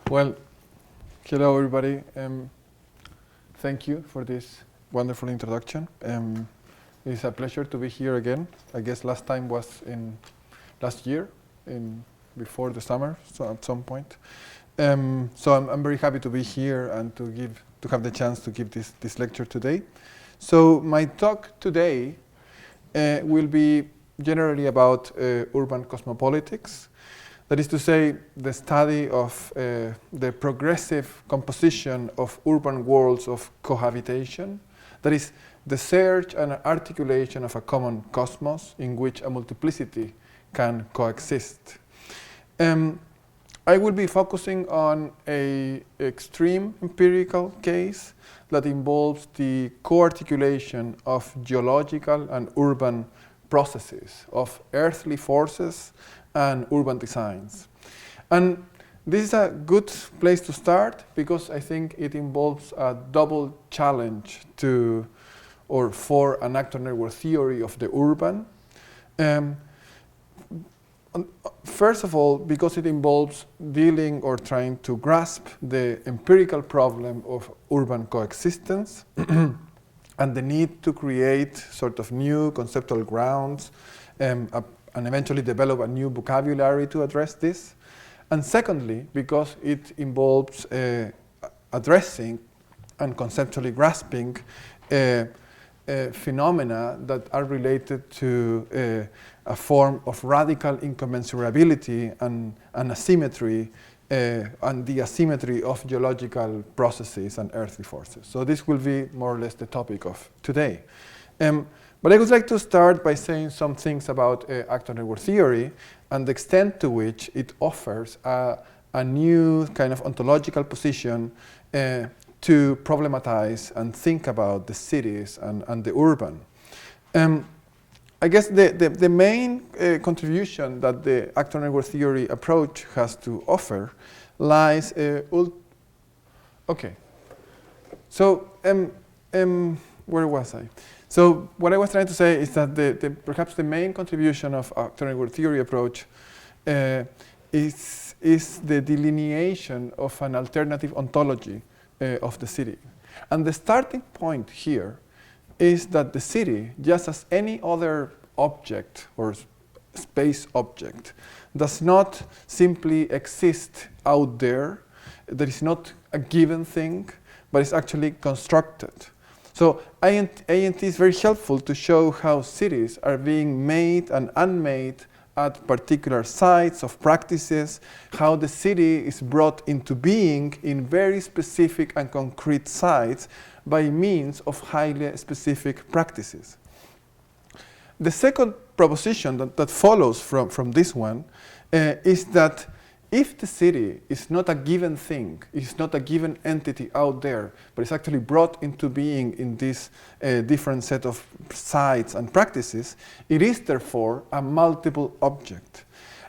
Well, hello everybody. Thank you for this wonderful introduction. It's a pleasure to be here again. I guess last time was in last year, before the summer, so at some point. So I'm very happy to be here and to have the chance to give this lecture today. So my talk today will be generally about urban cosmopolitics. That is to say, the study of the progressive composition of urban worlds of cohabitation. That is, the search and articulation of a common cosmos in which a multiplicity can coexist. I will be focusing on an extreme empirical case that involves the co-articulation of geological and urban processes, of earthly forces and urban designs. And this is a good place to start because I think it involves a double challenge for an actor network theory of the urban. First of all, because it involves dealing or trying to grasp the empirical problem of urban coexistence and the need to create sort of new conceptual grounds and eventually develop a new vocabulary to address this. And secondly, because it involves addressing and conceptually grasping phenomena that are related to a form of radical incommensurability and asymmetry and the asymmetry of geological processes and earthly forces. So this will be more or less the topic of today. But I would like to start by saying some things about actor network theory and the extent to which it offers a new kind of ontological position to problematize and think about the cities and the urban. I guess the main contribution that the actor network theory approach has to offer lies. Okay. So where was I? So what I was trying to say is that perhaps the main contribution of actor network theory approach is the delineation of an alternative ontology of the city. And the starting point here is that the city, just as any other object or space object, does not simply exist out there. That is not a given thing, but it's actually constructed. So ANT is very helpful to show how cities are being made and unmade at particular sites of practices, how the city is brought into being in very specific and concrete sites by means of highly specific practices. The second proposition that follows from this one is that if the city is not a given thing, it's not a given entity out there, but it's actually brought into being in this different set of sites and practices, it is therefore a multiple object.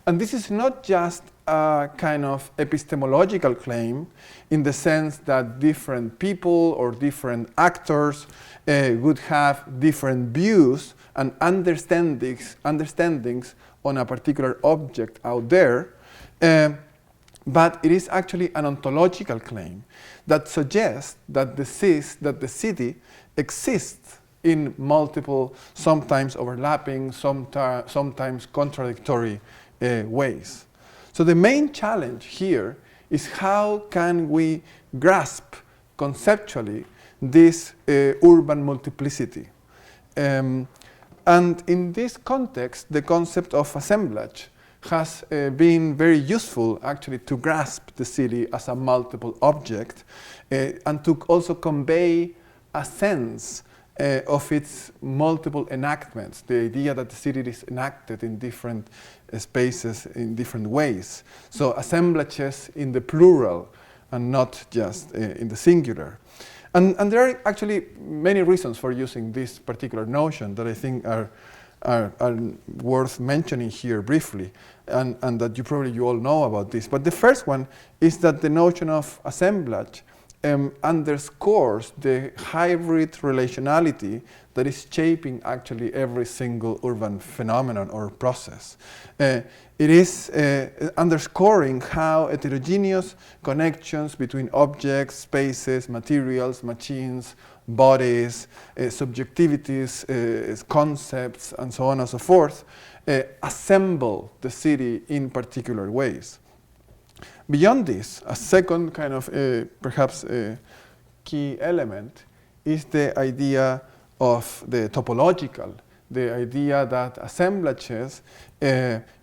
And this is not just a kind of epistemological claim in the sense that different people or different actors would have different views and understandings on a particular object out there. But it is actually an ontological claim that suggests that the city exists in multiple, sometimes overlapping, sometimes contradictory ways. So the main challenge here is how can we grasp conceptually this urban multiplicity. And in this context, the concept of assemblage has been very useful actually to grasp the city as a multiple object and to also convey a sense of its multiple enactments, the idea that the city is enacted in different spaces in different ways. So assemblages in the plural and not just in the singular. And there are actually many reasons for using this particular notion that I think are worth mentioning here briefly, and that you all know about this. But the first one is that the notion of assemblage underscores the hybrid relationality that is shaping actually every single urban phenomenon or process. It is underscoring how heterogeneous connections between objects, spaces, materials, machines, bodies, subjectivities, concepts, and so on and so forth, assemble the city in particular ways. Beyond this, a second kind of perhaps key element is the idea of the topological, the idea that assemblages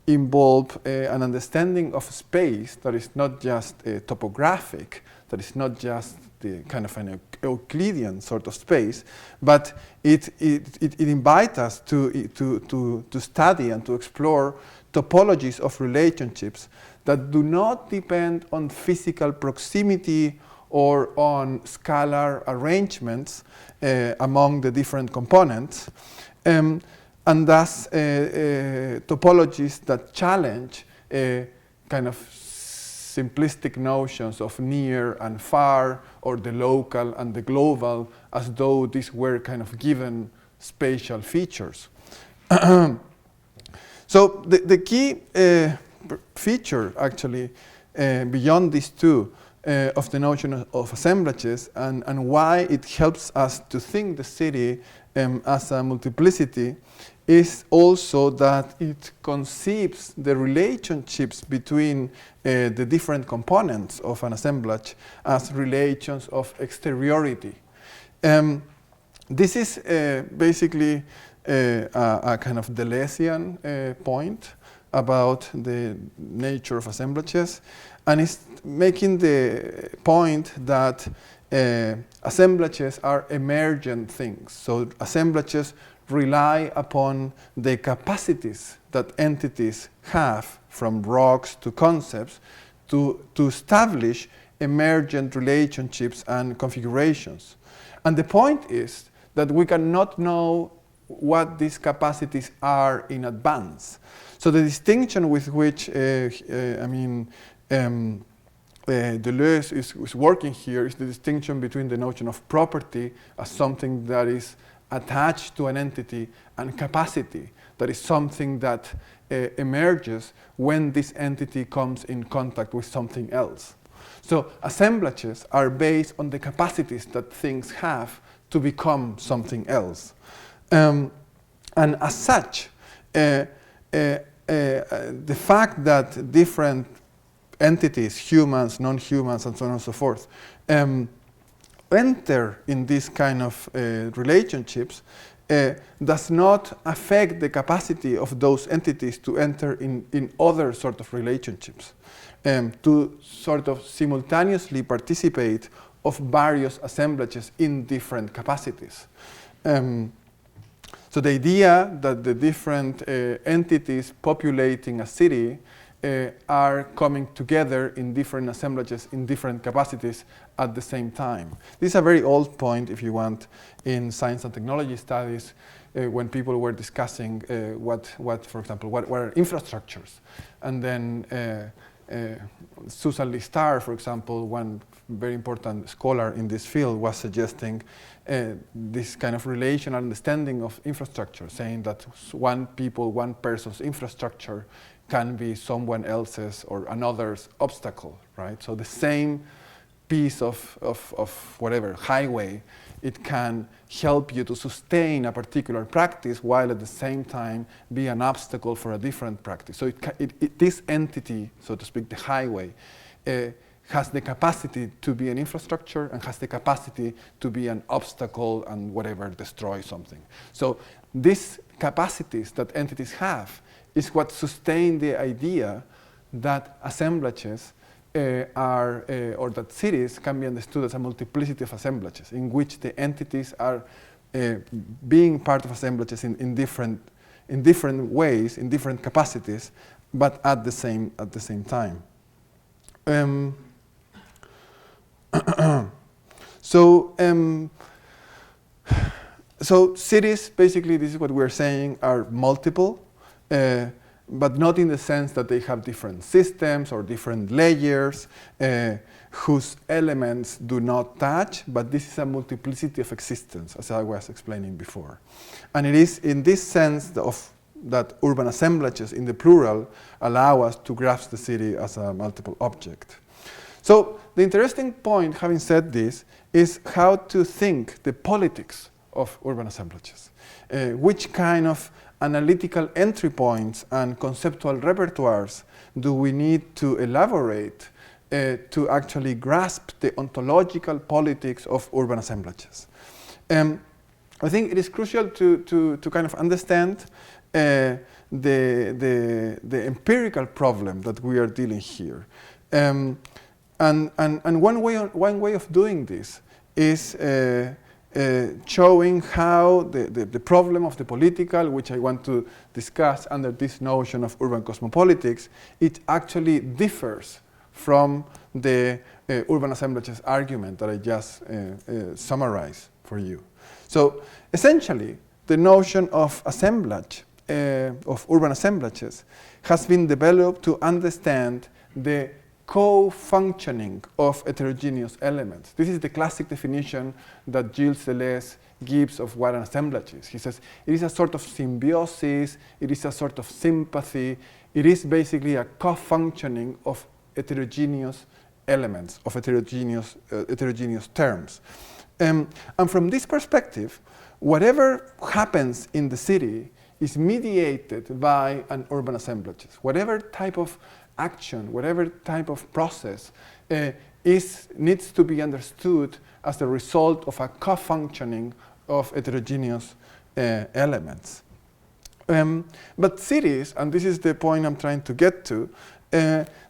involve an understanding of space that is not just topographic, that is not just the kind of an Euclidean sort of space, but it invites us to study and to explore topologies of relationships that do not depend on physical proximity or on scalar arrangements among the different components, and thus topologies that challenge kind of simplistic notions of near and far, or the local and the global, as though these were kind of given spatial features. So the key feature, actually, beyond these two, of the notion of assemblages and why it helps us to think the city as a multiplicity is also that it conceives the relationships between the different components of an assemblage as relations of exteriority. This is basically a kind of Deleuzian point about the nature of assemblages, and it's making the point that assemblages are emergent things. So assemblages rely upon the capacities that entities have, from rocks to concepts, to establish emergent relationships and configurations. And the point is that we cannot know what these capacities are in advance. So the distinction with which Deleuze is working here is the distinction between the notion of property as something that is attached to an entity, and capacity, that is something that emerges when this entity comes in contact with something else. So assemblages are based on the capacities that things have to become something else. And as such, the fact that different entities, humans, non-humans, and so on and so forth, enter in this kind of relationships does not affect the capacity of those entities to enter in other sort of relationships, to sort of simultaneously participate of various assemblages in different capacities. So the idea that the different entities populating a city are coming together in different assemblages in different capacities at the same time. This is a very old point, if you want, in science and technology studies, when people were discussing for example, what are infrastructures. And then Susan Lee Starr, for example, one very important scholar in this field, was suggesting this kind of relational understanding of infrastructure, saying that one person's infrastructure can be someone else's or another's obstacle, right? So the same piece of whatever highway, it can help you to sustain a particular practice while at the same time be an obstacle for a different practice. So this entity, so to speak, the highway, has the capacity to be an infrastructure and has the capacity to be an obstacle and whatever, destroy something. So these capacities that entities have is what sustain the idea that assemblages or that cities can be understood as a multiplicity of assemblages, in which the entities are being part of assemblages in different ways, in different capacities, but at the same time. So cities, basically, this is what we're saying, are multiple. but not in the sense that they have different systems or different layers whose elements do not touch, but this is a multiplicity of existence, as I was explaining before. And it is in this sense that urban assemblages in the plural allow us to grasp the city as a multiple object. So the interesting point, having said this, is how to think the politics of urban assemblages. Which kind of analytical entry points and conceptual repertoires do we need to elaborate to actually grasp the ontological politics of urban assemblages? I think it is crucial to kind of understand the empirical problem that we are dealing here. And one way of doing this is showing how the problem of the political, which I want to discuss under this notion of urban cosmopolitics, it actually differs from the urban assemblages argument that I just summarized for you. So essentially, the notion of assemblage, of urban assemblages, has been developed to understand the co-functioning of heterogeneous elements. This is the classic definition that Gilles Deleuze gives of what an assemblage is. He says it is a sort of symbiosis, it is a sort of sympathy, it is basically a co-functioning of heterogeneous elements, of heterogeneous terms. And from this perspective, whatever happens in the city is mediated by an urban assemblage. Whatever type of action, whatever type of process needs to be understood as the result of a co-functioning of heterogeneous elements. But cities, and this is the point I'm trying to get to,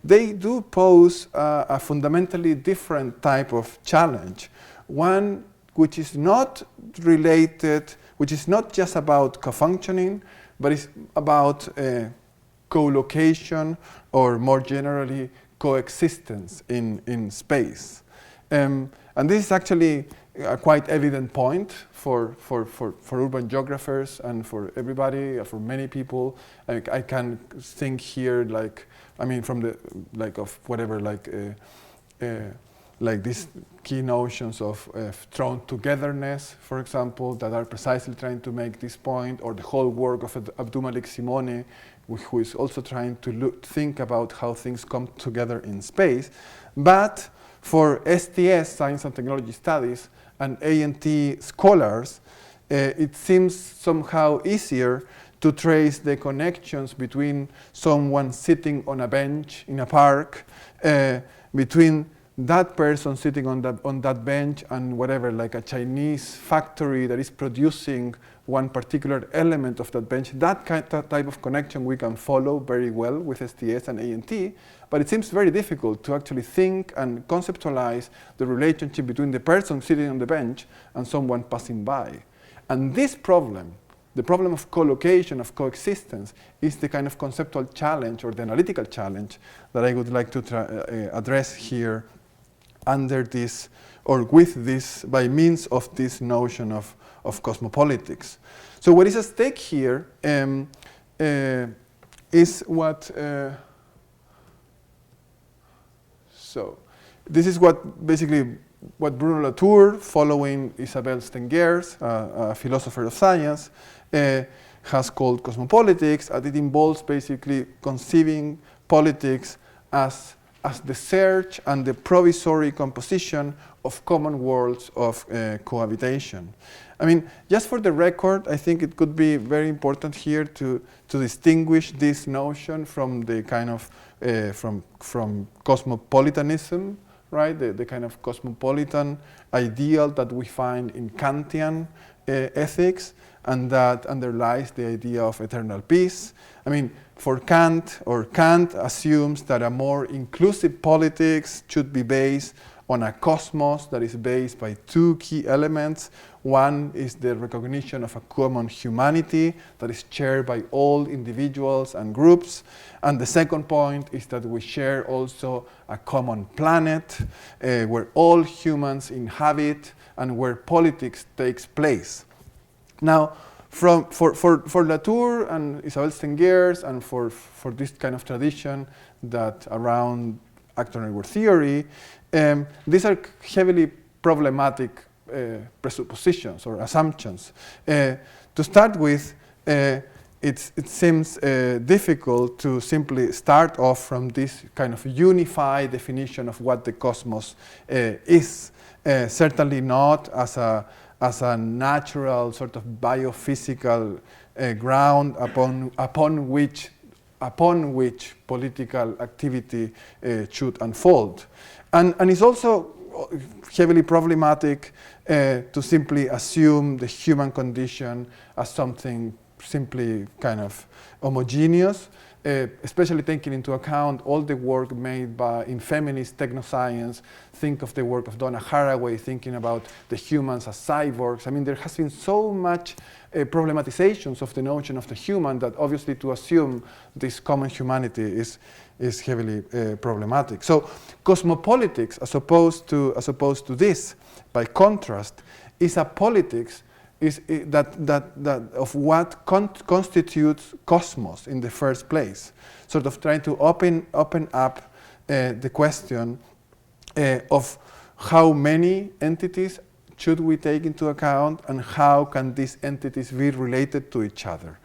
they do pose a fundamentally different type of challenge, one which is not related, which is not just about co-functioning, but is about co-location, or more generally, coexistence in space. And this is actually a quite evident point for urban geographers and for everybody, for many people. I can think here, like, I mean, from the, like, of whatever, like these key notions of thrown togetherness, for example, that are precisely trying to make this point, or the whole work of Abdou-Malik Simone, who is also trying to think about how things come together in space. But for STS, Science and Technology Studies, and A&T scholars, it seems somehow easier to trace the connections between someone sitting on a bench in a park, between that person sitting on that bench and whatever, like a Chinese factory that is producing one particular element of that bench. That type of connection we can follow very well with STS and A&T, but it seems very difficult to actually think and conceptualize the relationship between the person sitting on the bench and someone passing by. And this problem, the problem of co-location, of coexistence, is the kind of conceptual challenge or the analytical challenge that I would like to address here under this, or with this, by means of this notion of cosmopolitics. So what is at stake here is what, so this is what basically what Bruno Latour, following Isabelle Stengers, a philosopher of science, has called cosmopolitics, and it involves basically conceiving politics as the search and the provisory composition of common worlds of cohabitation. I mean, just for the record, I think it could be very important here to distinguish this notion from the kind of, from cosmopolitanism, right? The kind of cosmopolitan ideal that we find in Kantian ethics, and that underlies the idea of eternal peace. I mean, for Kant, or Kant assumes that a more inclusive politics should be based on a cosmos that is based by two key elements. One is the recognition of a common humanity that is shared by all individuals and groups. And the second point is that we share also a common planet where all humans inhabit and where politics takes place. Now, for Latour and Isabel Stengers and for this kind of tradition that around actor network theory, these are heavily problematic presuppositions or assumptions. To start with, it seems difficult to simply start off from this kind of unified definition of what the cosmos is. Certainly not as a natural sort of biophysical ground upon which political activity should unfold. And it's also heavily problematic to simply assume the human condition as something simply kind of homogeneous, especially taking into account all the work made in feminist technoscience. Think of the work of Donna Haraway, thinking about the humans as cyborgs. I mean, there has been so much problematizations of the notion of the human that obviously to assume this common humanity is heavily problematic. So cosmopolitics, as opposed to this, by contrast, is a politics that of what constitutes cosmos in the first place, sort of trying to open up the question of how many entities should we take into account and how can these entities be related to each other.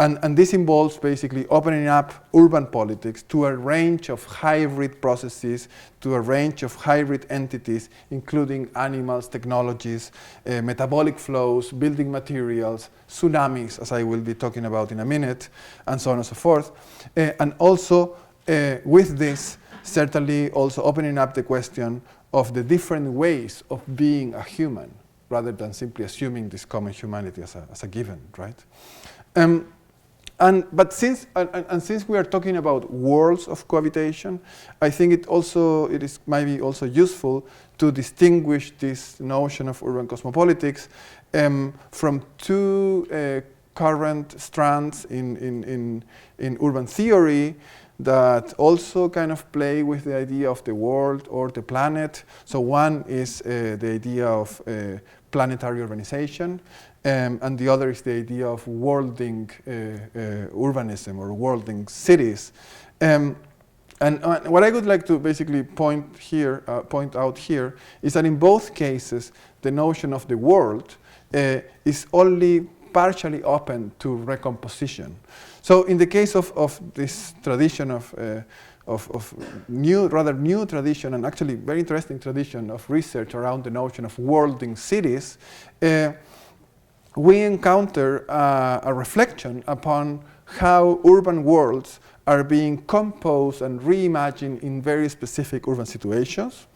And this involves basically opening up urban politics to a range of hybrid processes, to a range of hybrid entities, including animals, technologies, metabolic flows, building materials, tsunamis, as I will be talking about in a minute, and so on and so forth. And also, with this, certainly also opening up the question of the different ways of being a human, rather than simply assuming this common humanity as a given, right? But since we are talking about worlds of cohabitation, I think it is maybe also useful to distinguish this notion of urban cosmopolitics from two current strands in urban theory that also kind of play with the idea of the world or the planet. So one is the idea of planetary urbanization, and the other is the idea of worlding urbanism or worlding cities. And what I would like to basically point out here is that in both cases, the notion of the world is only partially open to recomposition. So in the case of this tradition of rather new tradition, and actually very interesting tradition of research around the notion of worlding cities, we encounter a reflection upon how urban worlds are being composed and reimagined in very specific urban situations.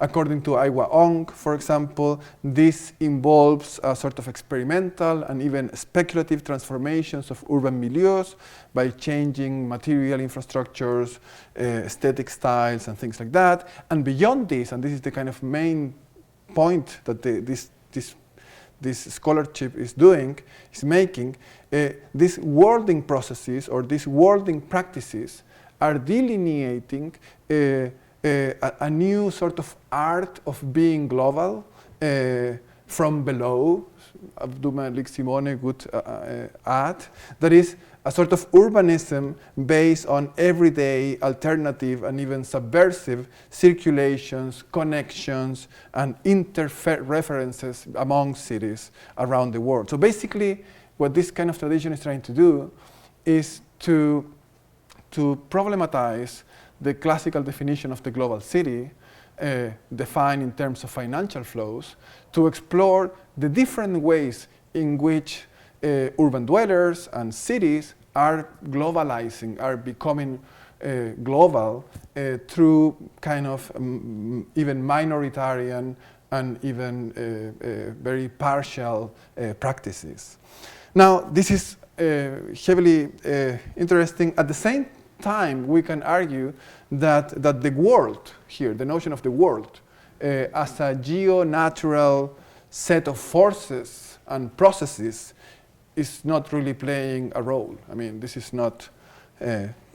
According to Aiwa Ong, for example, this involves a sort of experimental and even speculative transformations of urban milieus by changing material infrastructures, aesthetic styles, and things like that. And beyond this, and this is the kind of main point that this scholarship is making, these worlding processes or these worlding practices are delineating a new sort of art of being global from below. Abdul-Malik Simone would add, that is a sort of urbanism based on everyday, alternative, and even subversive circulations, connections, and interreferences among cities around the world. So basically, what this kind of tradition is trying to do is to problematize the classical definition of the global city, defined in terms of financial flows, to explore the different ways in which urban dwellers and cities are globalizing, are becoming global through kind of even minoritarian and even very partial practices. Now, this is heavily interesting. At the same time, we can argue that the world here, the notion of the world, as a geo-natural set of forces and processes, is not really playing a role. I mean, this is not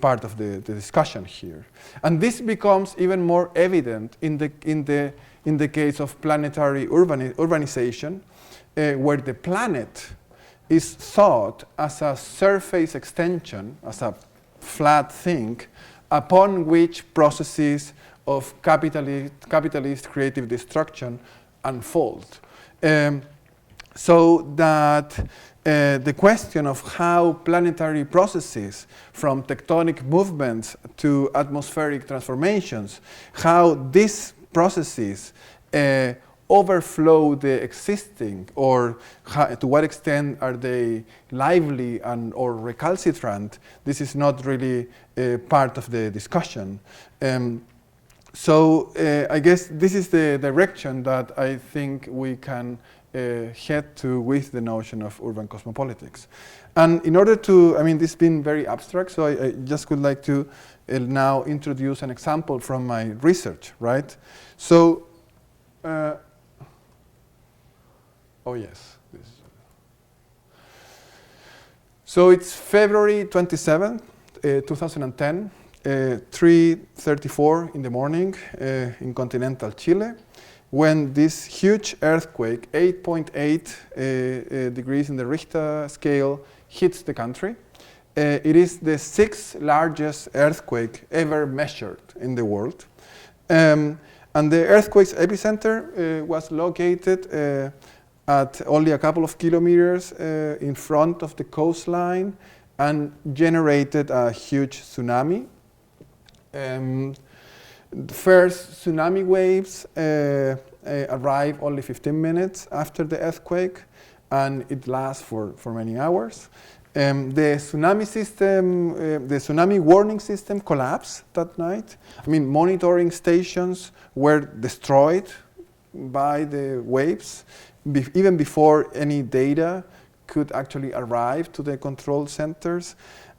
part of the discussion here. And this becomes even more evident in the case of planetary urbanization, where the planet is thought as a surface extension, as a flat thing, upon which processes of capitalist creative destruction unfold. So that the question of how planetary processes, from tectonic movements to atmospheric transformations, how these processes overflow the existing, or to what extent are they lively and or recalcitrant, this is not really part of the discussion. So I guess this is the direction that I think we can head to with the notion of urban cosmopolitics. And in order to, I mean, this has been very abstract, so I just would like to now introduce an example from my research, right? So, oh yes. So it's February 27th, 2010, 3:34 in the morning in continental Chile, when this huge earthquake, 8.8 degrees in the Richter scale, hits the country. It is the 6th largest earthquake ever measured in the world. And the earthquake's epicenter was located at only a couple of kilometers in front of the coastline and generated a huge tsunami. The first tsunami waves arrive only 15 minutes after the earthquake, and it lasts for many hours. The tsunami system, the tsunami warning system collapsed that night. I mean, monitoring stations were destroyed by the waves, even before any data could actually arrive to the control centers.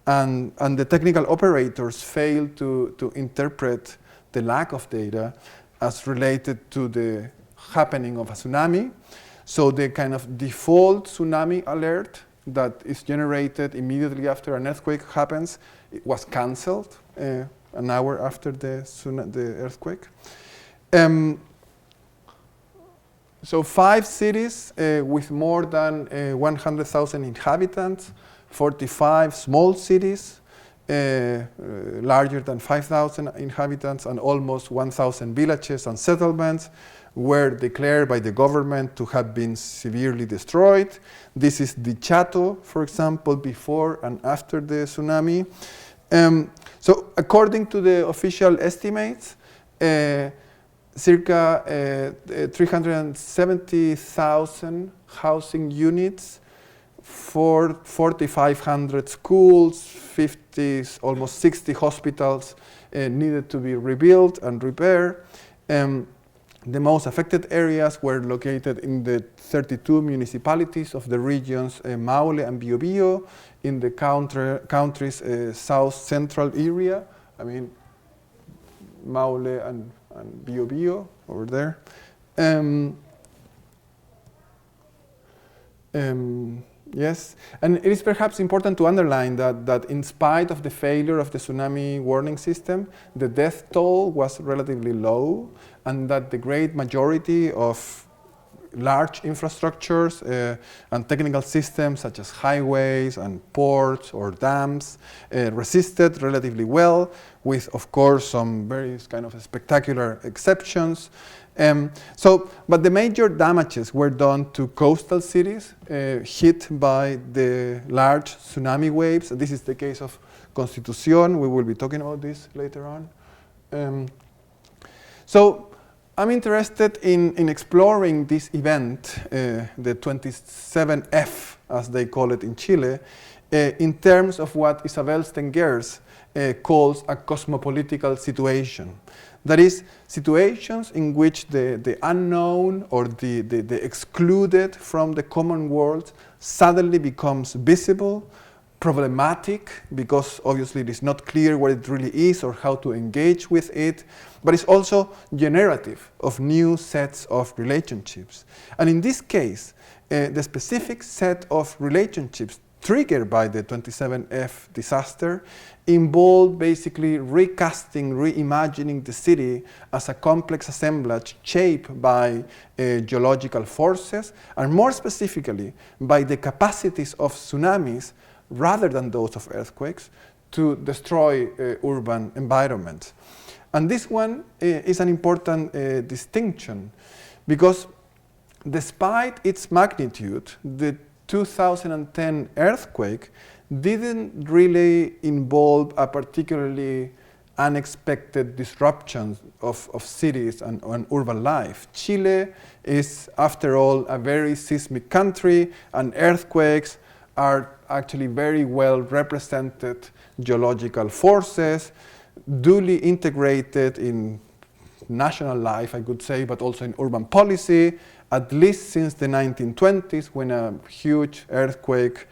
And the technical operators failed to interpret the lack of data as related to the happening of a tsunami. So the kind of default tsunami alert that is generated immediately after an earthquake happens, it was canceled an hour after the earthquake. So 5 cities with more than 100,000 inhabitants, 45 small cities, larger than 5,000 inhabitants, and almost 1,000 villages and settlements were declared by the government to have been severely destroyed. This is the Chato, for example, before and after the tsunami. So according to the official estimates, circa 370,000 housing units, 4,500 schools, almost 60 hospitals needed to be rebuilt and repaired. The most affected areas were located in the 32 municipalities of the regions Maule and Biobío, in the country's south-central area. I mean, Maule and Biobío over there. Yes, and it is perhaps important to underline that in spite of the failure of the tsunami warning system, the death toll was relatively low, and that the great majority of large infrastructures and technical systems such as highways and ports or dams resisted relatively well, with, of course, some very kind of spectacular exceptions. But the major damages were done to coastal cities hit by the large tsunami waves. This is the case of Constitución. We will be talking about this later on. So I'm interested in exploring this event, the 27F, as they call it in Chile, in terms of what Isabel Stengers calls a cosmopolitical situation. That is, situations in which the unknown or the excluded from the common world suddenly becomes visible, problematic, because obviously it is not clear what it really is or how to engage with it, but it's also generative of new sets of relationships. And in this case, the specific set of relationships triggered by the 27F disaster involved basically recasting, reimagining the city as a complex assemblage shaped by geological forces, and more specifically by the capacities of tsunamis rather than those of earthquakes to destroy urban environments. And this one is an important distinction, because despite its magnitude, the 2010 earthquake didn't really involve a particularly unexpected disruption of cities and urban life. Chile is, after all, a very seismic country, and earthquakes are actually very well represented geological forces, duly integrated in national life, I could say, but also in urban policy, at least since the 1920s, when a huge earthquake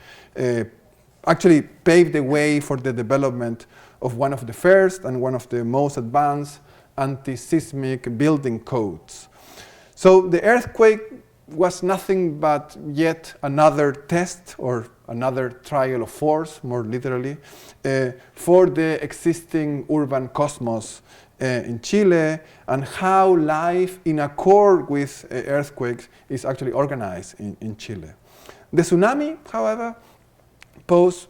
actually paved the way for the development of one of the first and one of the most advanced anti-seismic building codes. So the earthquake was nothing but yet another test or another trial of force, more literally, for the existing urban cosmos in Chile, and how life in accord with earthquakes is actually organized in Chile. The tsunami, however, posed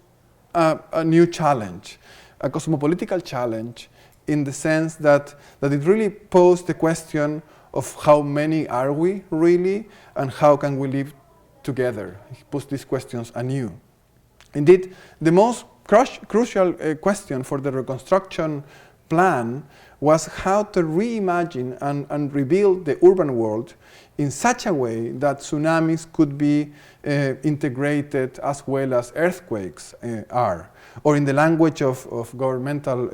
a new challenge, a cosmopolitical challenge, in the sense that it really posed the question of how many are we really, and how can we live together. It puts these questions anew. Indeed, the most crucial question for the reconstruction plan was how to reimagine and rebuild the urban world in such a way that tsunamis could be integrated as well as earthquakes are. Or in the language of governmental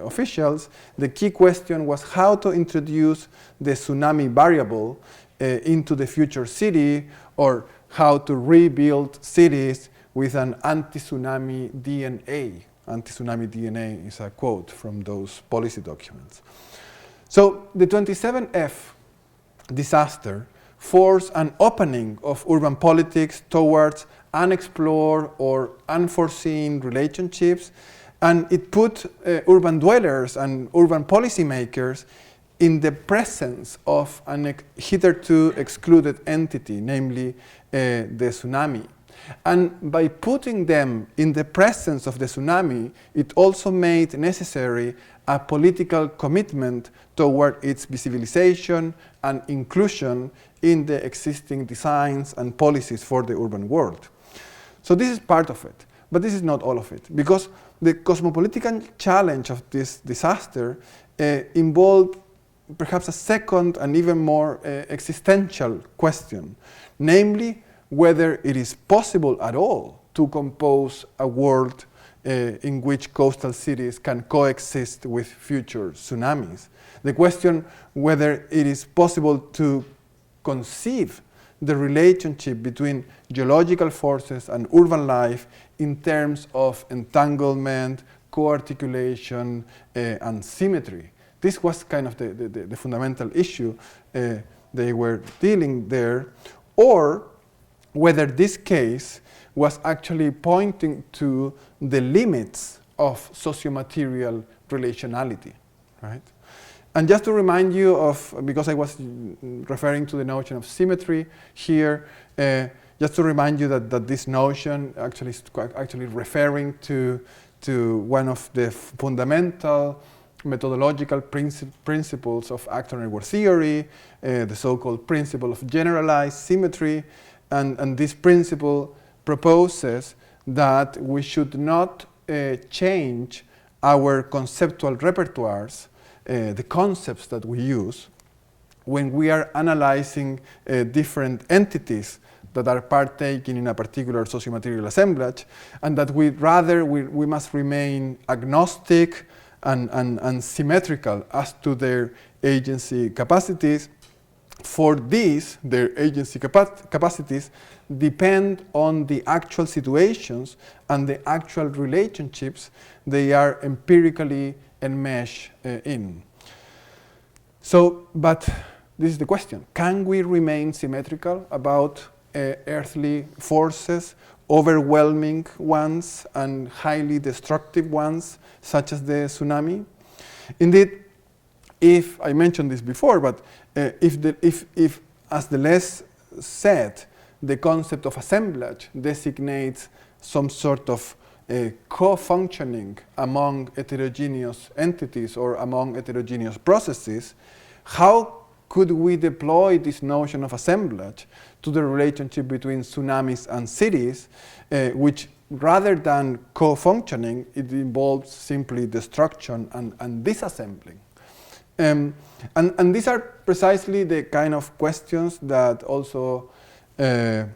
officials, the key question was how to introduce the tsunami variable into the future city, or how to rebuild cities with an anti-tsunami DNA. Anti-tsunami DNA is a quote from those policy documents. So the 27F disaster forced an opening of urban politics towards unexplored or unforeseen relationships, and it put urban dwellers and urban policymakers in the presence of an hitherto excluded entity, namely the tsunami. And by putting them in the presence of the tsunami, it also made necessary a political commitment toward its visibilization and inclusion in the existing designs and policies for the urban world. So this is part of it, but this is not all of it, because the cosmopolitical challenge of this disaster involved perhaps a second and even more existential question, namely whether it is possible at all to compose a world in which coastal cities can coexist with future tsunamis. The question whether it is possible to conceive the relationship between geological forces and urban life in terms of entanglement, co-articulation, and symmetry. This was kind of the fundamental issue they were dealing there, or whether this case was actually pointing to the limits of sociomaterial relationality, right? And just to remind you of, because I was referring to the notion of symmetry here, just to remind you that this notion actually is actually referring to one of the fundamental methodological principles of actor network theory, the so-called principle of generalized symmetry. And this principle proposes that we should not change our conceptual repertoires, the concepts that we use, when we are analyzing different entities that are partaking in a particular sociomaterial assemblage, and that we must remain agnostic and symmetrical as to their agency capacities. For these, their agency capacities depend on the actual situations and the actual relationships they are empirically enmeshed in. So, but this is the question. Can we remain symmetrical about earthly forces, overwhelming ones and highly destructive ones, such as the tsunami. Indeed, if I mentioned this before, but if as Deleuze said, the concept of assemblage designates some sort of co-functioning among heterogeneous entities or among heterogeneous processes, how could we deploy this notion of assemblage to the relationship between tsunamis and cities, which rather than co-functioning, it involves simply destruction and disassembling? And these are precisely the kind of questions that also the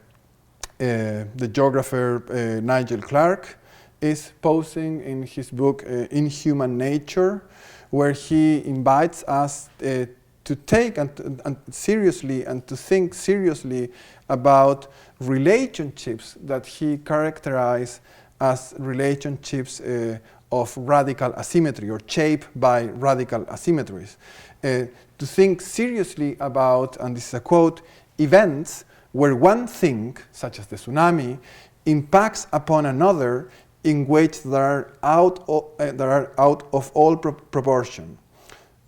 geographer Nigel Clarke is posing in his book Inhuman Nature, where he invites us to take and seriously and to think seriously about relationships that he characterized as relationships of radical asymmetry or shaped by radical asymmetries. To think seriously about, and this is a quote, events where one thing, such as the tsunami, impacts upon another in ways that are out of all proportion,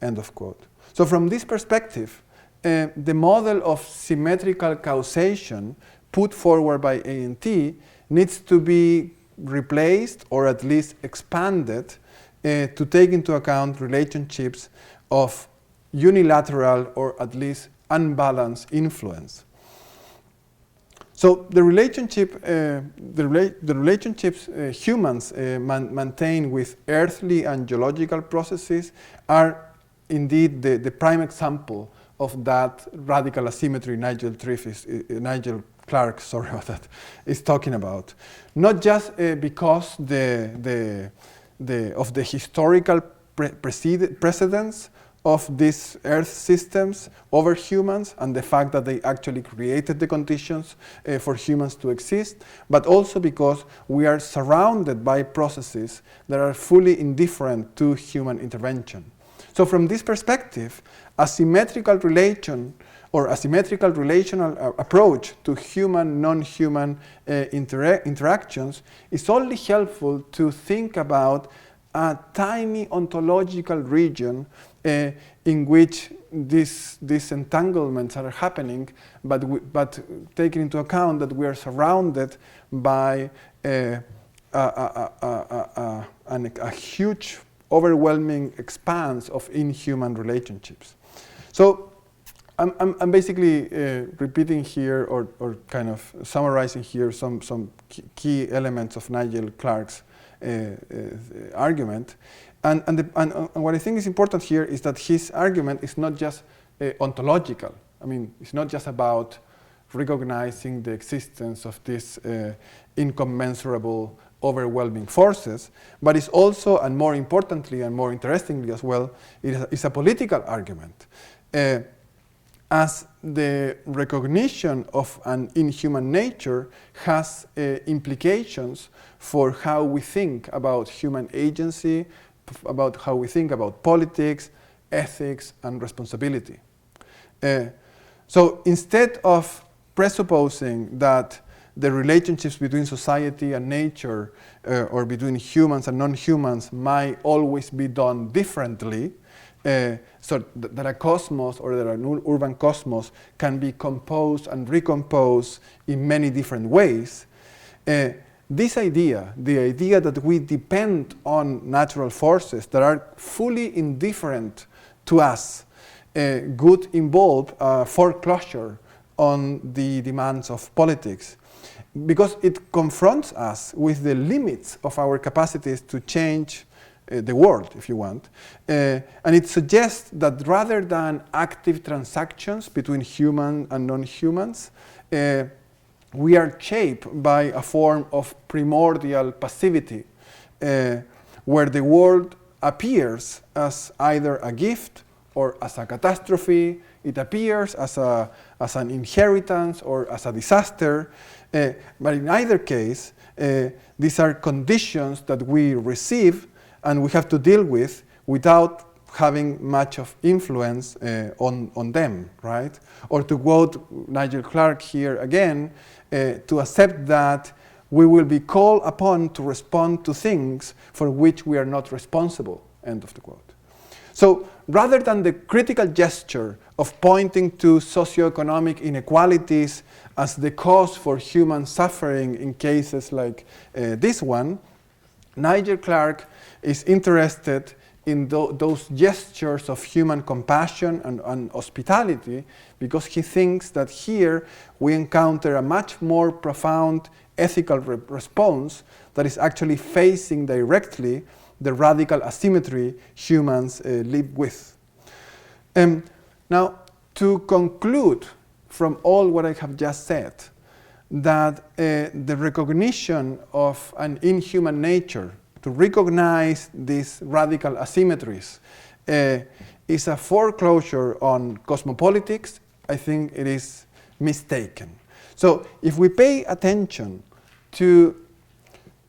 end of quote. So from this perspective, the model of symmetrical causation put forward by A&T needs to be replaced or at least expanded to take into account relationships of unilateral or at least unbalanced influence. So the relationship, the relationships humans maintain with earthly and geological processes are indeed the prime example of that radical asymmetry Nigel Clarke, sorry about that, is talking about. Not just because of the historical precedence of these Earth systems over humans and the fact that they actually created the conditions for humans to exist, but also because we are surrounded by processes that are fully indifferent to human intervention. So from this perspective, a symmetrical relation or a symmetrical relational approach to human, non-human interactions is only helpful to think about a tiny ontological region in which these entanglements are happening, but taking into account that we are surrounded by a huge, overwhelming expanse of inhuman relationships. So I'm basically repeating here or kind of summarizing here some key elements of Nigel Clarke's argument. And what I think is important here is that his argument is not just ontological. I mean, it's not just about recognizing the existence of these incommensurable, overwhelming forces, but it's also, and more importantly and more interestingly as well, it's a political argument. As the recognition of an inhuman nature has implications for how we think about human agency, about how we think about politics, ethics, and responsibility. So instead of presupposing that the relationships between society and nature or between humans and non-humans might always be done differently, so that a cosmos or that an urban cosmos can be composed and recomposed in many different ways, this idea, the idea that we depend on natural forces that are fully indifferent to us, could involve foreclosure on the demands of politics, because it confronts us with the limits of our capacities to change the world, if you want. And it suggests that rather than active transactions between human and non-humans, we are shaped by a form of primordial passivity, where the world appears as either a gift or as a catastrophe. It appears as an inheritance or as a disaster. But in either case, these are conditions that we receive and we have to deal with without having much of influence on them, right? Or to quote Nigel Clarke here again, to accept that we will be called upon to respond to things for which we are not responsible, end of the quote. So rather than the critical gesture of pointing to socioeconomic inequalities as the cause for human suffering in cases like this one, Nigel Clarke is interested in those gestures of human compassion and hospitality, because he thinks that here we encounter a much more profound ethical response that is actually facing directly the radical asymmetry humans live with. Now, to conclude from all what I have just said, that the recognition of an inhuman nature, to recognize these radical asymmetries, is a foreclosure on cosmopolitics, I think it is mistaken. So if we pay attention to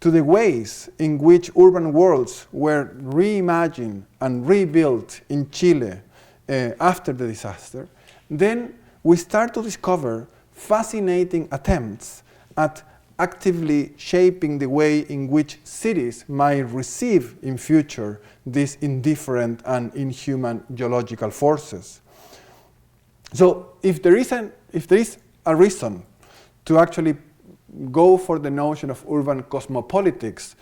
the ways in which urban worlds were reimagined and rebuilt in Chile after the disaster, then we start to discover fascinating attempts at actively shaping the way in which cities might receive in future these indifferent and inhuman geological forces. So if there is a reason to actually go for the notion of urban cosmopolitics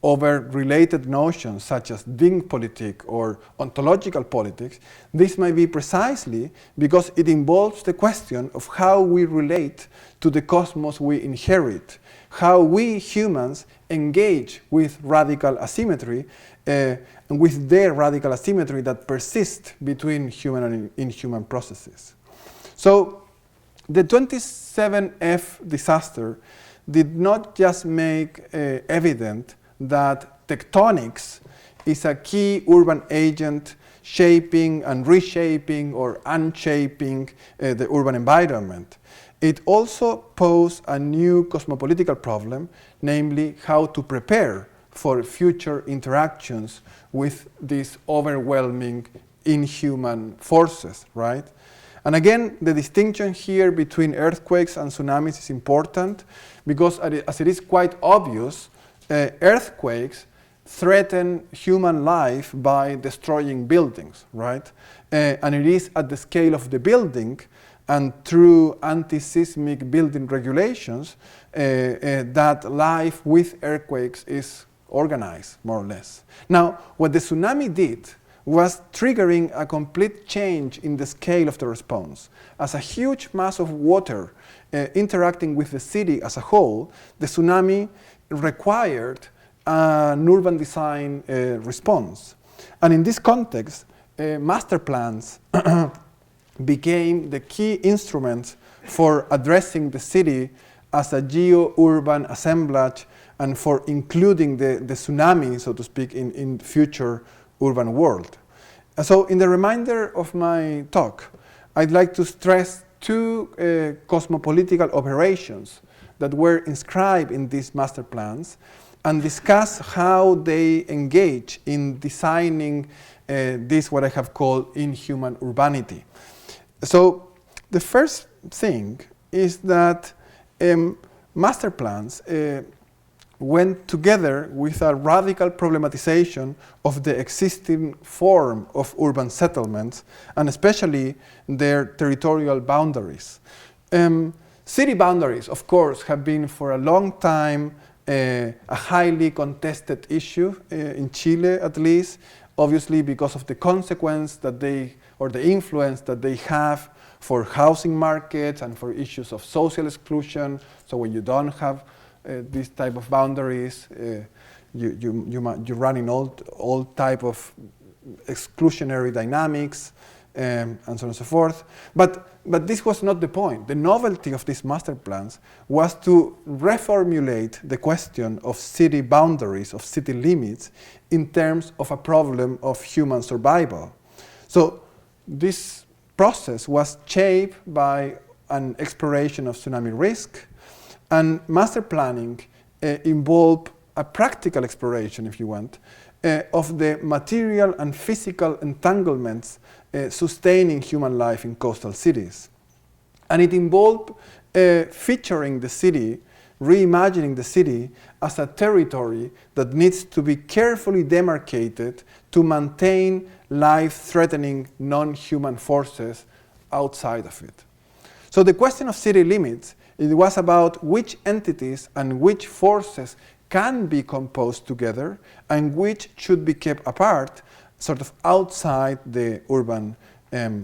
over related notions such as dingpolitik or ontological politics, this might be precisely because it involves the question of how we relate to the cosmos we inherit, how we humans engage with radical asymmetry and with their radical asymmetry that persists between human and inhuman processes. So the 27F disaster did not just make evident that tectonics is a key urban agent shaping and reshaping or unshaping the urban environment. It also posed a new cosmopolitical problem, namely how to prepare for future interactions with these overwhelming inhuman forces, right? And again, the distinction here between earthquakes and tsunamis is important because, as it is quite obvious, earthquakes threaten human life by destroying buildings, right? And it is at the scale of the building and through anti-seismic building regulations that life with earthquakes is organized, more or less. Now, what the tsunami did was triggering a complete change in the scale of the response. As a huge mass of water interacting with the city as a whole, the tsunami required an urban design response. And in this context, master plans became the key instruments for addressing the city as a geo-urban assemblage and for including the tsunami, so to speak, in future urban world. So in the remainder of my talk, I'd like to stress two cosmopolitical operations that were inscribed in these master plans and discuss how they engage in designing this, what I have called inhuman urbanity. So the first thing is that master plans went together with a radical problematization of the existing form of urban settlements, and especially their territorial boundaries. City boundaries, of course, have been for a long time a highly contested issue in Chile, at least, obviously because of the consequence that they, or the influence that they have for housing markets and for issues of social exclusion. So when you don't have these type of boundaries, you run in all type of exclusionary dynamics and so on and so forth. But this was not the point. The novelty of these master plans was to reformulate the question of city boundaries, of city limits, in terms of a problem of human survival. So this process was shaped by an exploration of tsunami risk, and master planning involved a practical exploration, if you want, of the material and physical entanglements sustaining human life in coastal cities. And it involved featuring the city reimagining the city as a territory that needs to be carefully demarcated to maintain life-threatening non-human forces outside of it. So the question of city limits, it was about which entities and which forces can be composed together and which should be kept apart, sort of outside the urban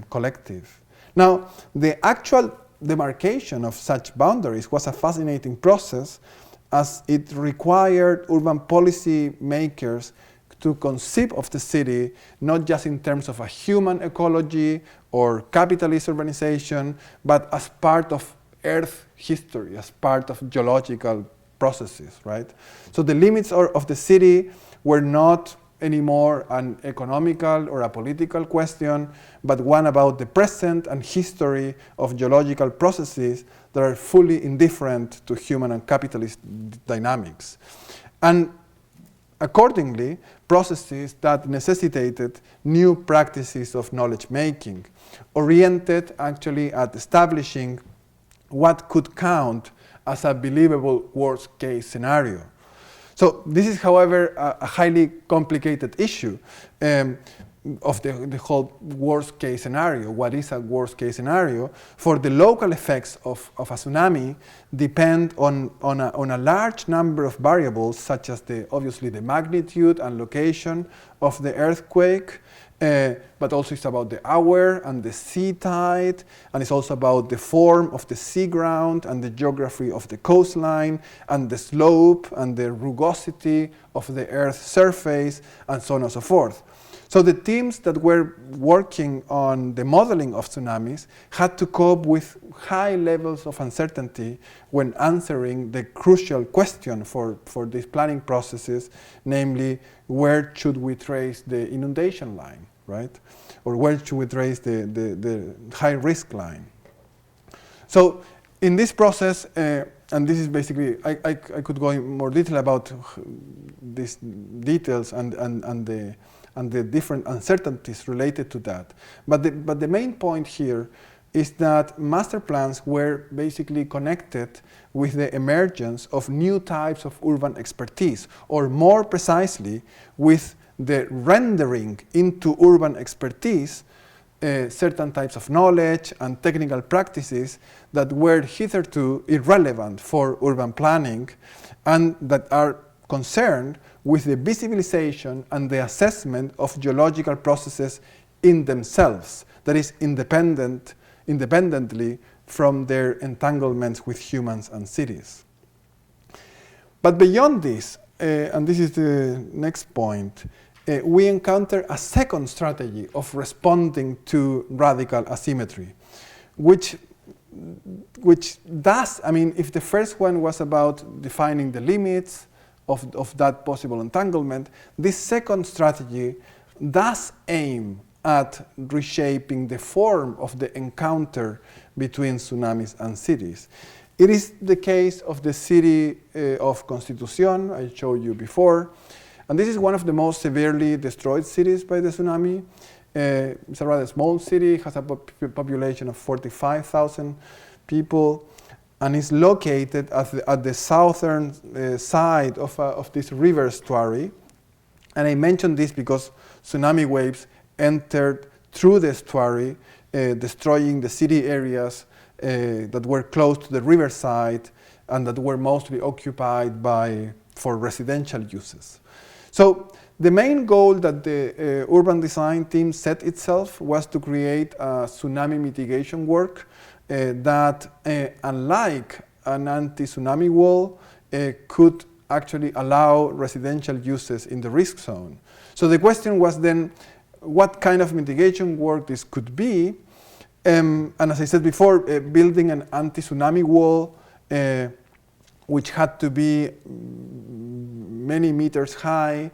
collective. Now, the actual demarcation of such boundaries was a fascinating process, as it required urban policy makers to conceive of the city not just in terms of a human ecology or capitalist urbanization, but as part of Earth history, as part of geological processes, right? So the limits of the city were not anymore an economical or a political question, but one about the present and history of geological processes that are fully indifferent to human and capitalist dynamics. And accordingly, processes that necessitated new practices of knowledge making, oriented actually at establishing what could count as a believable worst case scenario. So this is, however, a highly complicated issue of the whole worst case scenario. What is a worst case scenario? For the local effects of a tsunami depend on a large number of variables, such as obviously the magnitude and location of the earthquake, but also it's about the hour and the sea tide, and it's also about the form of the sea ground and the geography of the coastline and the slope and the rugosity of the Earth's surface, and so on and so forth. So the teams that were working on the modeling of tsunamis had to cope with high levels of uncertainty when answering the crucial question for these planning processes, namely, where should we trace the inundation line, right? Or where should we trace the high risk line? So in this process, and this is basically, I could go in more detail about these details and the different uncertainties related to that. But the main point here is that master plans were basically connected with the emergence of new types of urban expertise, or more precisely, with the rendering into urban expertise certain types of knowledge and technical practices that were hitherto irrelevant for urban planning and that are concerned with the visibilization and the assessment of geological processes in themselves, that is, independently from their entanglements with humans and cities. But beyond this, and this is the next point, we encounter a second strategy of responding to radical asymmetry, which does, I mean, if the first one was about defining the limits of that possible entanglement, this second strategy does aim at reshaping the form of the encounter between tsunamis and cities. It is the case of the city of Constitución, I showed you before, and this is one of the most severely destroyed cities by the tsunami. It's a rather small city, has a population of 45,000 people, and is located at the southern side of this river estuary. And I mention this because tsunami waves entered through the estuary, destroying the city areas that were close to the riverside and that were mostly occupied for residential uses. So the main goal that the urban design team set itself was to create a tsunami mitigation work that, unlike an anti-tsunami wall, could actually allow residential uses in the risk zone. So the question was then, what kind of mitigation work this could be? And as I said before, building an anti-tsunami wall, which had to be many meters high,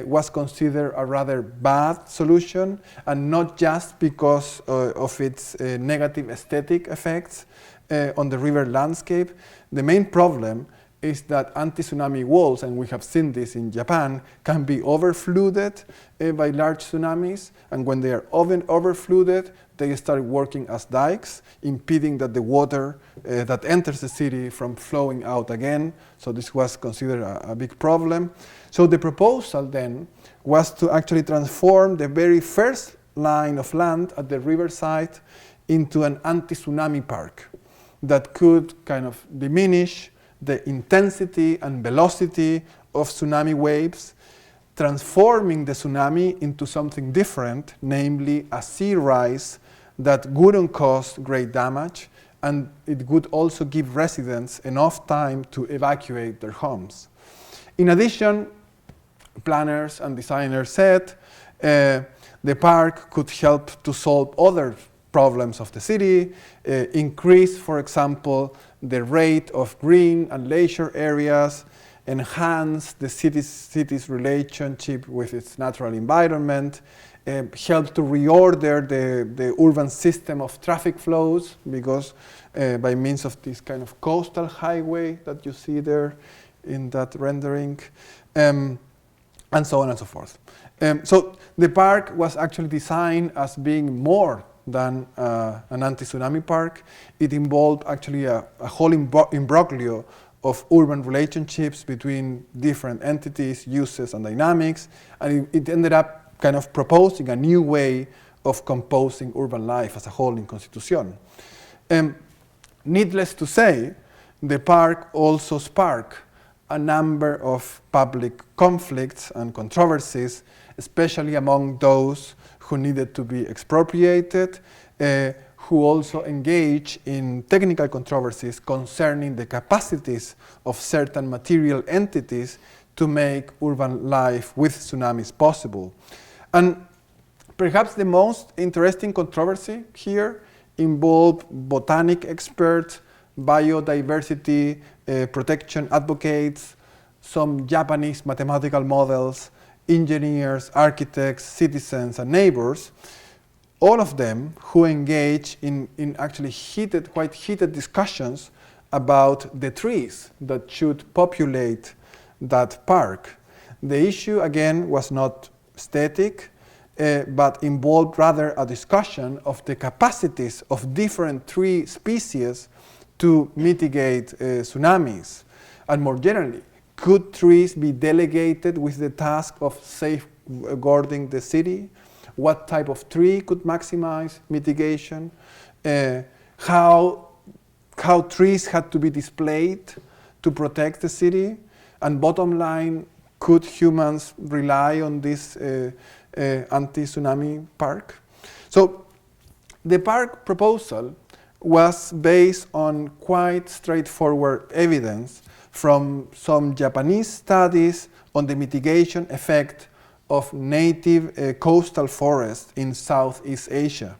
was considered a rather bad solution, and not just because of its negative aesthetic effects on the river landscape. The main problem is that anti-tsunami walls, and we have seen this in Japan, can be overflooded by large tsunamis, and when they are overflooded, they start working as dikes, impeding that the water that enters the city from flowing out again. So this was considered a big problem. So the proposal then was to actually transform the very first line of land at the riverside into an anti-tsunami park that could kind of diminish the intensity and velocity of tsunami waves, transforming the tsunami into something different, namely a sea rise that wouldn't cause great damage, and it would also give residents enough time to evacuate their homes. In addition, planners and designers said the park could help to solve other problems of the city, increase, for example, the rate of green and leisure areas, enhance the city's relationship with its natural environment, help to reorder the urban system of traffic flows, because by means of this kind of coastal highway that you see there in that rendering, and so on and so forth. So the park was actually designed as being more than an anti-tsunami park. It involved actually a whole imbroglio of urban relationships between different entities, uses, and dynamics, and it ended up kind of proposing a new way of composing urban life as a whole in Constitución. Needless to say, the park also sparked a number of public conflicts and controversies, especially among those who needed to be expropriated, who also engage in technical controversies concerning the capacities of certain material entities to make urban life with tsunamis possible. And perhaps the most interesting controversy here involved botanic experts, biodiversity protection advocates, some Japanese mathematical models, engineers, architects, citizens, and neighbors, all of them who engage in actually quite heated discussions about the trees that should populate that park. The issue, again, was not static, but involved rather a discussion of the capacities of different tree species to mitigate tsunamis. And more generally, could trees be delegated with the task of safeguarding the city? What type of tree could maximize mitigation? How trees had to be displayed to protect the city? And bottom line, could humans rely on this anti-tsunami park? So the park proposal was based on quite straightforward evidence from some Japanese studies on the mitigation effect of native coastal forests in Southeast Asia.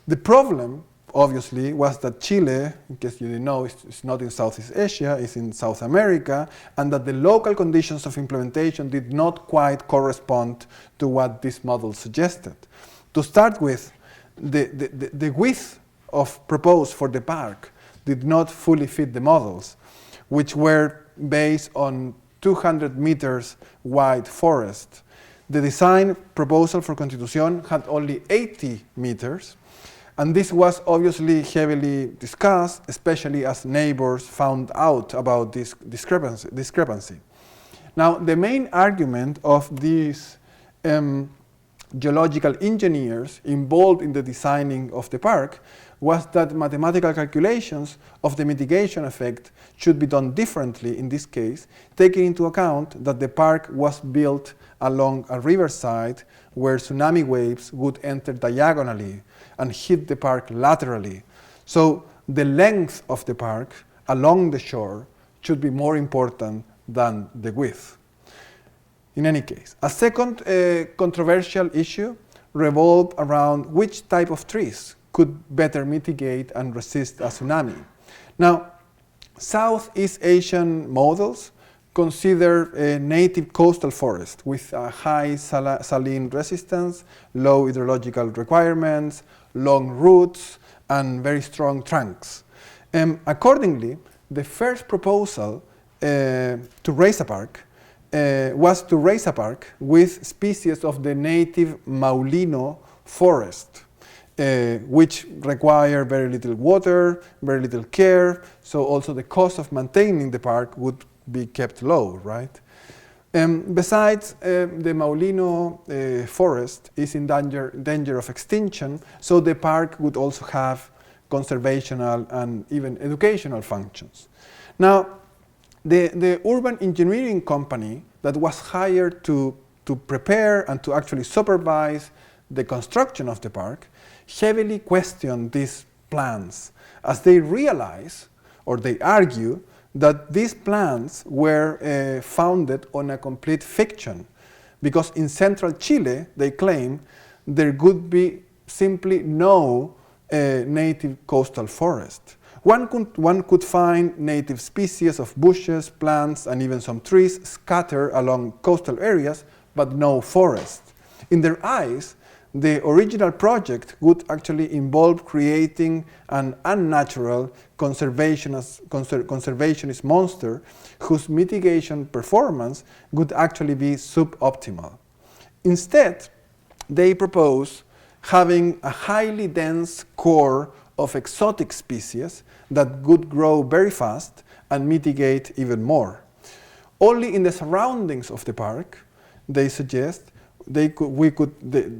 The problem, obviously, was that Chile, in case you didn't know, it's not in Southeast Asia, it's in South America, and that the local conditions of implementation did not quite correspond to what this model suggested. To start with, the width proposed for the park did not fully fit the models, which were based on 200 meters wide forest. The design proposal for Constitución had only 80 meters, and this was obviously heavily discussed, especially as neighbors found out about this discrepancy. Now, the main argument of these geological engineers involved in the designing of the park was that mathematical calculations of the mitigation effect should be done differently in this case, taking into account that the park was built along a riverside where tsunami waves would enter diagonally and hit the park laterally. So the length of the park along the shore should be more important than the width. In any case, a second controversial issue revolved around which type of trees could better mitigate and resist a tsunami. Now, Southeast Asian models consider a native coastal forest with a high saline resistance, low hydrological requirements, long roots, and very strong trunks. Accordingly, the first proposal to raise a park was to raise a park with species of the native Maulino forest, which require very little water, very little care, so also the cost of maintaining the park would be kept low, right? Besides, the Maulino forest is in danger of extinction, so the park would also have conservational and even educational functions. Now, the urban engineering company that was hired to prepare and to actually supervise the construction of the park heavily questioned these plans, as they realize, or they argue, that these plans were founded on a complete fiction, because in central Chile, they claim, there could be simply no native coastal forest. One could find native species of bushes, plants, and even some trees scattered along coastal areas, but no forest. In their eyes, the original project would actually involve creating an unnatural conservationist monster whose mitigation performance would actually be suboptimal. Instead, they propose having a highly dense core of exotic species that would grow very fast and mitigate even more. Only in the surroundings of the park, they suggest, the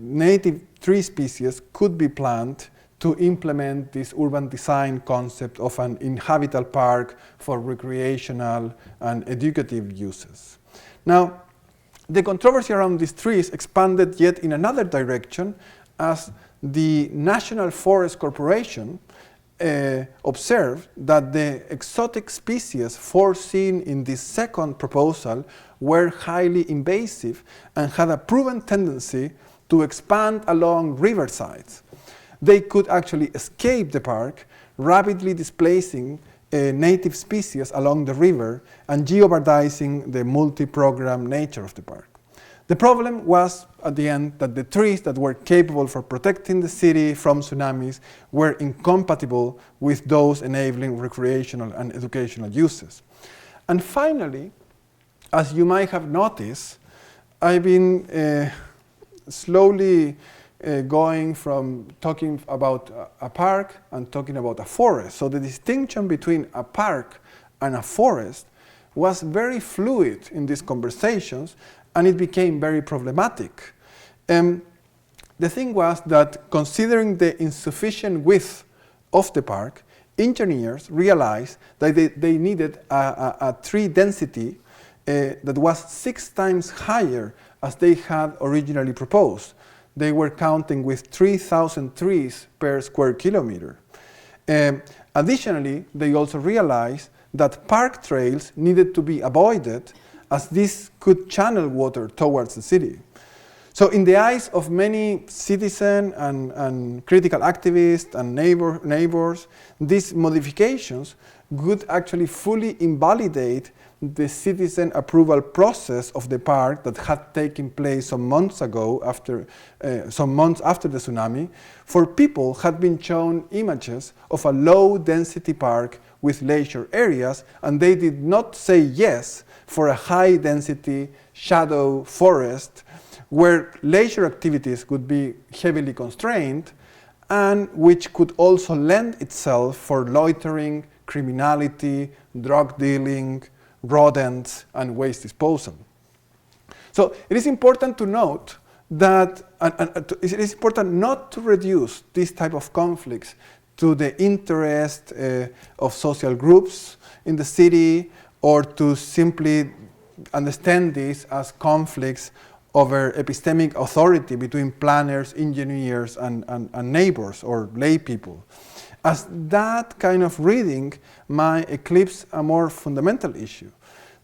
native tree species could be planted to implement this urban design concept of an inhabitable park for recreational and educative uses. Now, the controversy around these trees expanded yet in another direction, as the National Forest Corporation observed that the exotic species foreseen in this second proposal were highly invasive and had a proven tendency to expand along riversides. They could actually escape the park, rapidly displacing native species along the river and jeopardizing the multi-program nature of the park. The problem was, at the end, that the trees that were capable for protecting the city from tsunamis were incompatible with those enabling recreational and educational uses. And finally, as you might have noticed, I've been slowly going from talking about a park and talking about a forest. So the distinction between a park and a forest was very fluid in these conversations, and it became very problematic. The thing was that, considering the insufficient width of the park, engineers realized that they needed a tree density that was 6 times higher as they had originally proposed. They were counting with 3,000 trees per square kilometer. Additionally, they also realized that park trails needed to be avoided, as this could channel water towards the city. So in the eyes of many citizens and critical activists and neighbors, these modifications would actually fully invalidate the citizen approval process of the park that had taken place some months ago, some months after the tsunami, for people had been shown images of a low-density park with leisure areas, and they did not say yes for a high-density shadow forest where leisure activities would be heavily constrained and which could also lend itself for loitering, criminality, drug dealing, rodents, and waste disposal. So it is important to note that it is important not to reduce this type of conflicts to the interest of social groups in the city, or to simply understand this as conflicts over epistemic authority between planners, engineers, and neighbors or lay people, as that kind of reading might eclipse a more fundamental issue,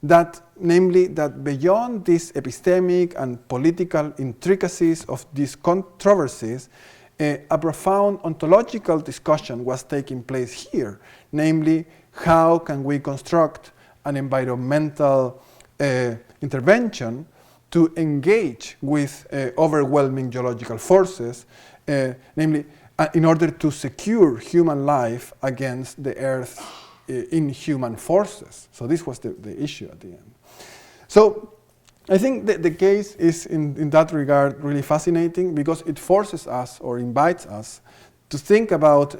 that namely that beyond these epistemic and political intricacies of these controversies, a profound ontological discussion was taking place here, namely how can we construct an environmental intervention to engage with overwhelming geological forces, namely in order to secure human life against the Earth's inhuman forces. So this was the issue at the end. So I think that the case is, in that regard, really fascinating because it forces us or invites us to think about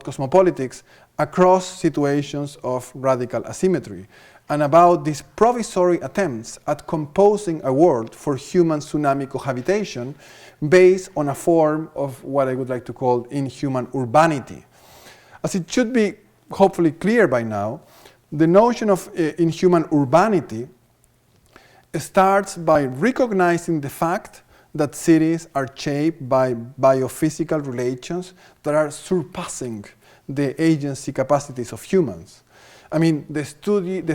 cosmopolitics across situations of radical asymmetry and about these provisory attempts at composing a world for human tsunami cohabitation based on a form of what I would like to call inhuman urbanity. As it should be hopefully clear by now, the notion of inhuman urbanity starts by recognizing the fact that cities are shaped by biophysical relations that are surpassing the agency capacities of humans. I mean, the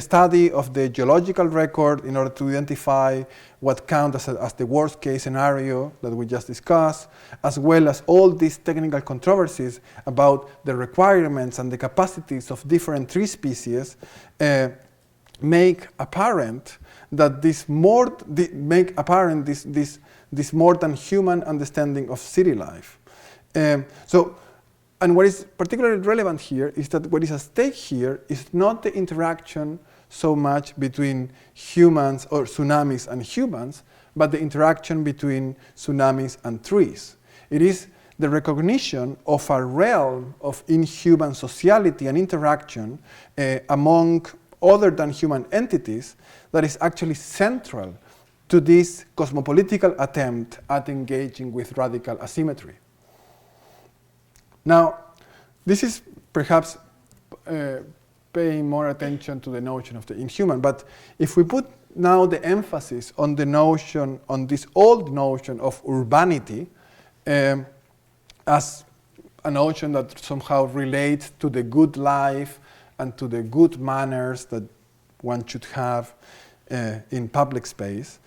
study of the geological record in order to identify what counts as the worst case scenario that we just discussed, as well as all these technical controversies about the requirements and the capacities of different tree species, make apparent that this more than human understanding of city life. And what is particularly relevant here is that what is at stake here is not the interaction so much between humans or tsunamis and humans, but the interaction between tsunamis and trees. It is the recognition of a realm of inhuman sociality and interaction among other than human entities that is actually central to this cosmopolitical attempt at engaging with radical asymmetry. Now, this is perhaps paying more attention to the notion of the inhuman, but if we put now the emphasis on the notion, on this old notion of urbanity as a notion that somehow relates to the good life and to the good manners that one should have in public space.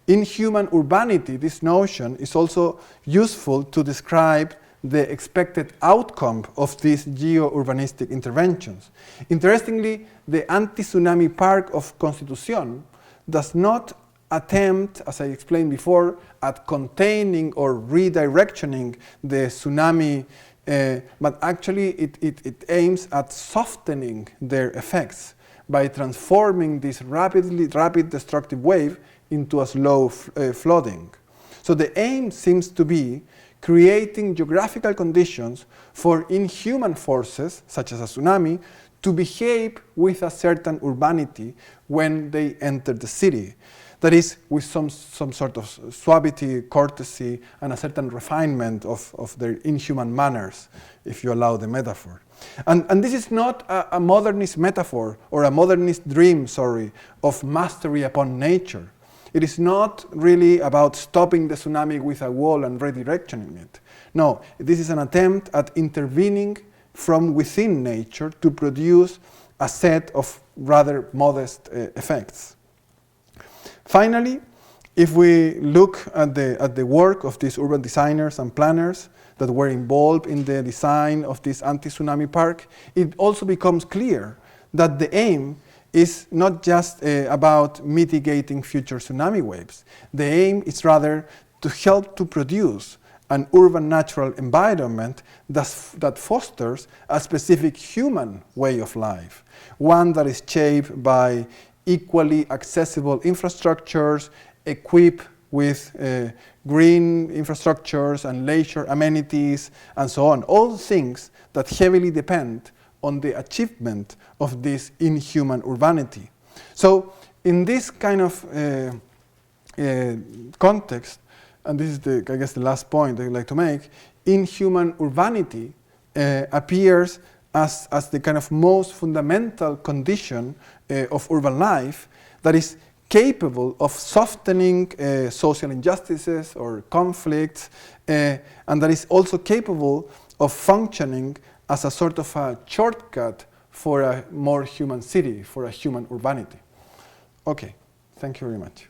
Inhuman urbanity, this notion, is also useful to describe the expected outcome of these geo-urbanistic interventions. Interestingly, the anti-tsunami park of Constitución does not attempt, as I explained before, at containing or redirectioning the tsunami, but actually it aims at softening their effects by transforming this rapid destructive wave into a slow flooding. So the aim seems to be creating geographical conditions for inhuman forces, such as a tsunami, to behave with a certain urbanity when they enter the city. That is, with some sort of suavity, courtesy, and a certain refinement of their inhuman manners, if you allow the metaphor. And this is not a modernist metaphor or a modernist dream, of mastery upon nature. It is not really about stopping the tsunami with a wall and redirectioning it. No, this is an attempt at intervening from within nature to produce a set of rather modest effects. Finally, if we look at the work of these urban designers and planners that were involved in the design of this anti-tsunami park, it also becomes clear that the aim is not just about mitigating future tsunami waves. The aim is rather to help to produce an urban natural environment that fosters a specific human way of life, one that is shaped by equally accessible infrastructures, equipped with green infrastructures and leisure amenities, and so on. All things that heavily depend on the achievement of this inhuman urbanity. So in this kind of context, and this is I guess the last point I'd like to make, inhuman urbanity appears as the kind of most fundamental condition of urban life that is capable of softening social injustices or conflicts, and that is also capable of functioning as a sort of a shortcut for a more human city, for a human urbanity. Okay, thank you very much.